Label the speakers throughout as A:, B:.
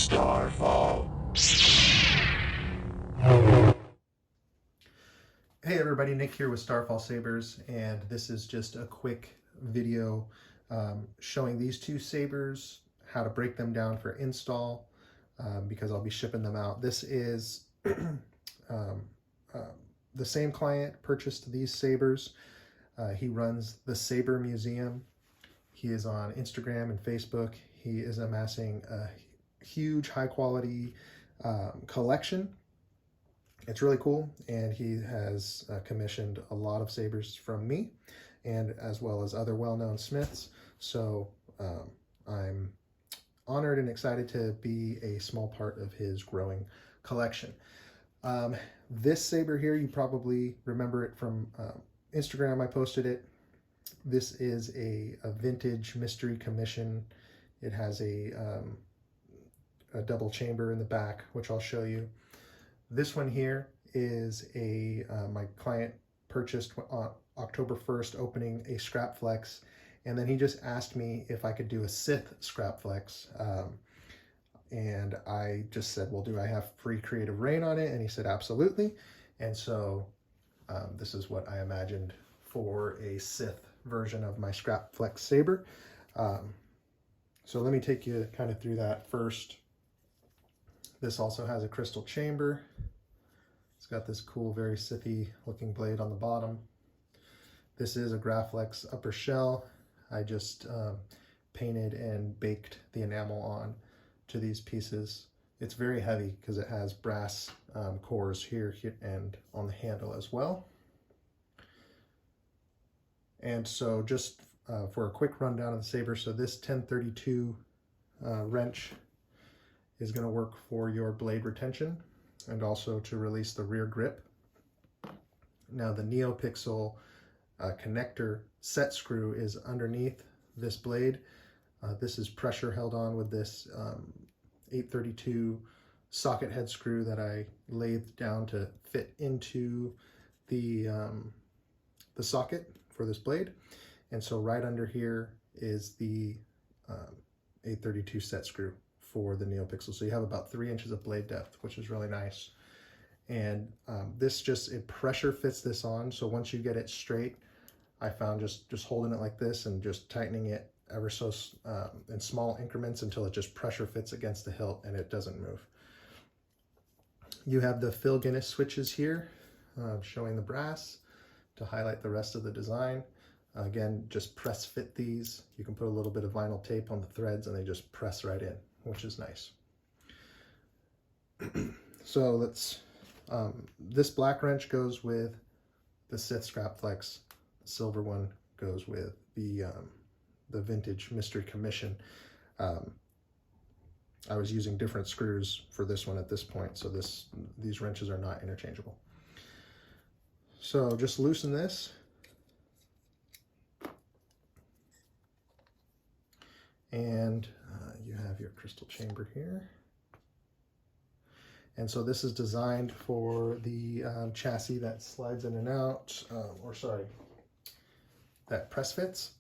A: Starfall.
B: Hey everybody, Nick here with Starfall Sabers, and this is just a quick video showing these two sabers, how to break them down for install, because I'll be shipping them out. This is the same client purchased these sabers. He runs the Saber Museum. He is on Instagram and Facebook. He is amassing a huge, high quality collection. It's really cool, and he has commissioned a lot of sabers from me, and as well as other well-known smiths. So I'm honored and excited to be a small part of his growing collection. This saber here, you probably remember it from Instagram. I posted it. This is a vintage mystery commission. It has a double chamber in the back, which I'll show you. This one here is my client purchased on October 1st, opening a Scrapflex, and then he just asked me if I could do a Sith Scrapflex, and I just said, well, do I have free creative reign on it? And he said, absolutely. And so this is what I imagined for a Sith version of my Scrapflex saber. So let me take you kind of through that first. This also has a crystal chamber. It's got this cool, very Sithy looking blade on the bottom. This is a Scrapflex upper shell. I just painted and baked the enamel on to these pieces. It's very heavy because it has brass cores here and on the handle as well. And so just for a quick rundown of the saber, so this 1032 wrench is going to work for your blade retention and also to release the rear grip. Now the NeoPixel connector set screw is underneath this blade. This is pressure held on with this 832 socket head screw that I lathed down to fit into the socket for this blade. And so right under here is the 832 set screw for the NeoPixel. So you have about 3 inches of blade depth, which is really nice. And this it pressure fits this on. So once you get it straight, I found just holding it like this and just tightening it ever so in small increments until it just pressure fits against the hilt and it doesn't move. You have the Phil Guinness switches here, showing the brass to highlight the rest of the design. Again, just press fit these. You can put a little bit of vinyl tape on the threads and they just press right in, which is nice. So let's, this black wrench goes with the Sith Scrapflex. The silver one goes with the vintage mystery commission. I was using different screws for this one at this point, so these wrenches are not interchangeable. So just loosen this. And you have your crystal chamber here. And so this is designed for the chassis that slides in and out, that press fits.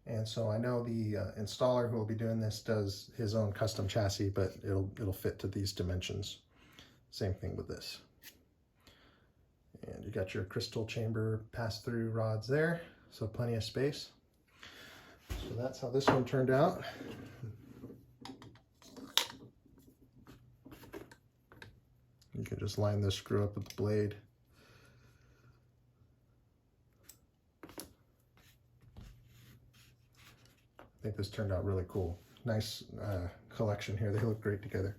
B: And so I know the installer who will be doing this does his own custom chassis, but it'll fit to these dimensions. Same thing with this. And you got your crystal chamber pass-through rods there, so plenty of space. So that's how this one turned out. You can just line this screw up with the blade. I think this turned out really cool. Nice collection here. They look great together.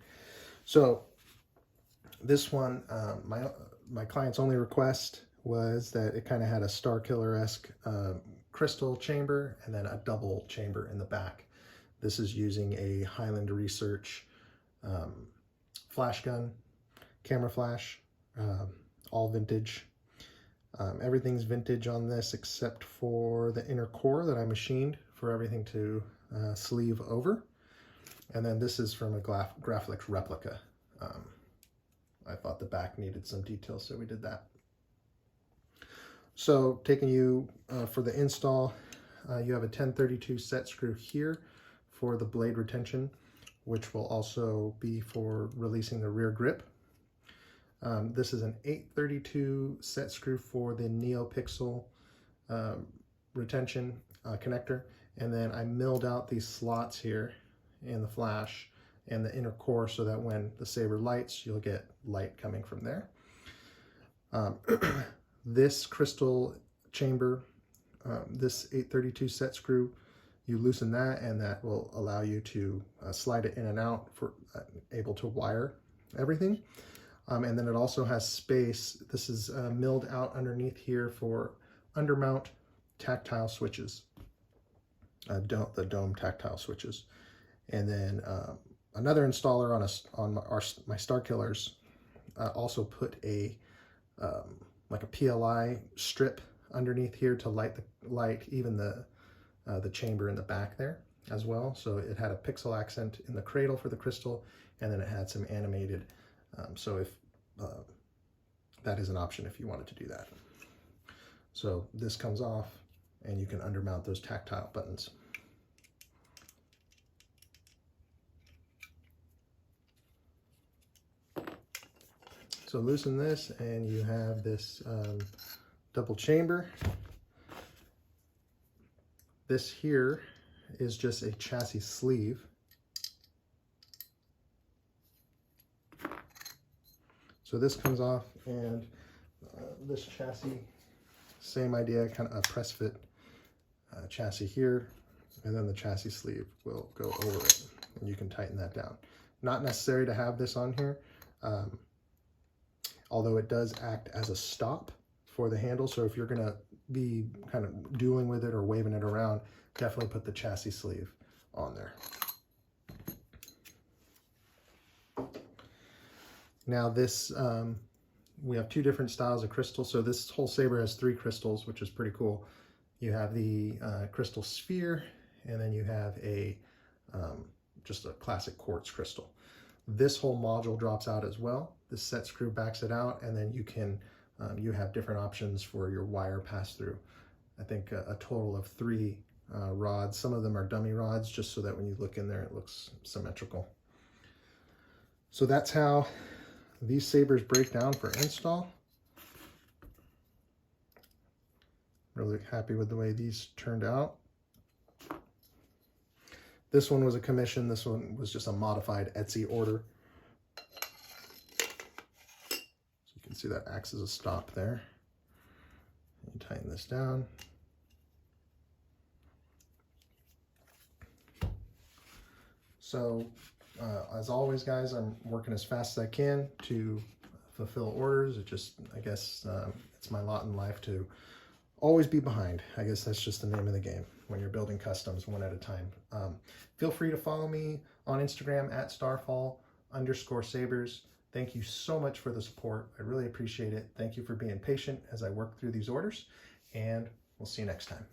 B: So this one, my client's only request was that it kind of had a Starkiller-esque crystal chamber and then a double chamber in the back. This is using a Highland Research flash gun, camera flash, all vintage. Everything's vintage on this except for the inner core that I machined for everything to sleeve over. And then this is from a Scrapflex replica. I thought the back needed some detail, so we did that. So taking you for the install, you have a 1032 set screw here for the blade retention, which will also be for releasing the rear grip. This is an 832 set screw for the NeoPixel retention connector, and then I milled out these slots here in the flash and the inner core so that when the Saber lights, you'll get light coming from there. This crystal chamber, this 832 set screw, you loosen that and that will allow you to slide it in and out for able to wire everything. And then it also has space. This is milled out underneath here for undermount tactile switches, the dome tactile switches. And then another installer on my Star Killers also put a like a PLI strip underneath here to light even the chamber in the back there as well. So it had a pixel accent in the cradle for the crystal, and then it had some animated. So if that is an option if you wanted to do that. So this comes off and you can undermount those tactile buttons. So loosen this and you have this double chamber. This here is just a chassis sleeve. So this comes off, and this chassis, same idea, kind of a press fit chassis here, and then the chassis sleeve will go over it, and you can tighten that down. Not necessary to have this on here, although it does act as a stop for the handle. So if you're gonna be kind of dueling with it or waving it around, definitely put the chassis sleeve on there. Now this, we have two different styles of crystal. So this whole Saber has 3 crystals, which is pretty cool. You have the crystal sphere, and then you have a just a classic quartz crystal. This whole module drops out as well. This set screw backs it out, and then you can you have different options for your wire pass through. I think a total of 3 rods. Some of them are dummy rods, just so that when you look in there, it looks symmetrical. So that's how these Sabers break down for install. Really happy with the way these turned out. This one was a commission. This one was just a modified Etsy order. So you can see that acts as a stop there. You tighten this down. So as always, guys, I'm working as fast as I can to fulfill orders. It just, I guess, it's my lot in life to always be behind. I guess that's just the name of the game when you're building customs one at a time. Feel free to follow me on Instagram at Starfall_Sabers. Thank you so much for the support. I really appreciate it. Thank you for being patient as I work through these orders, and we'll see you next time.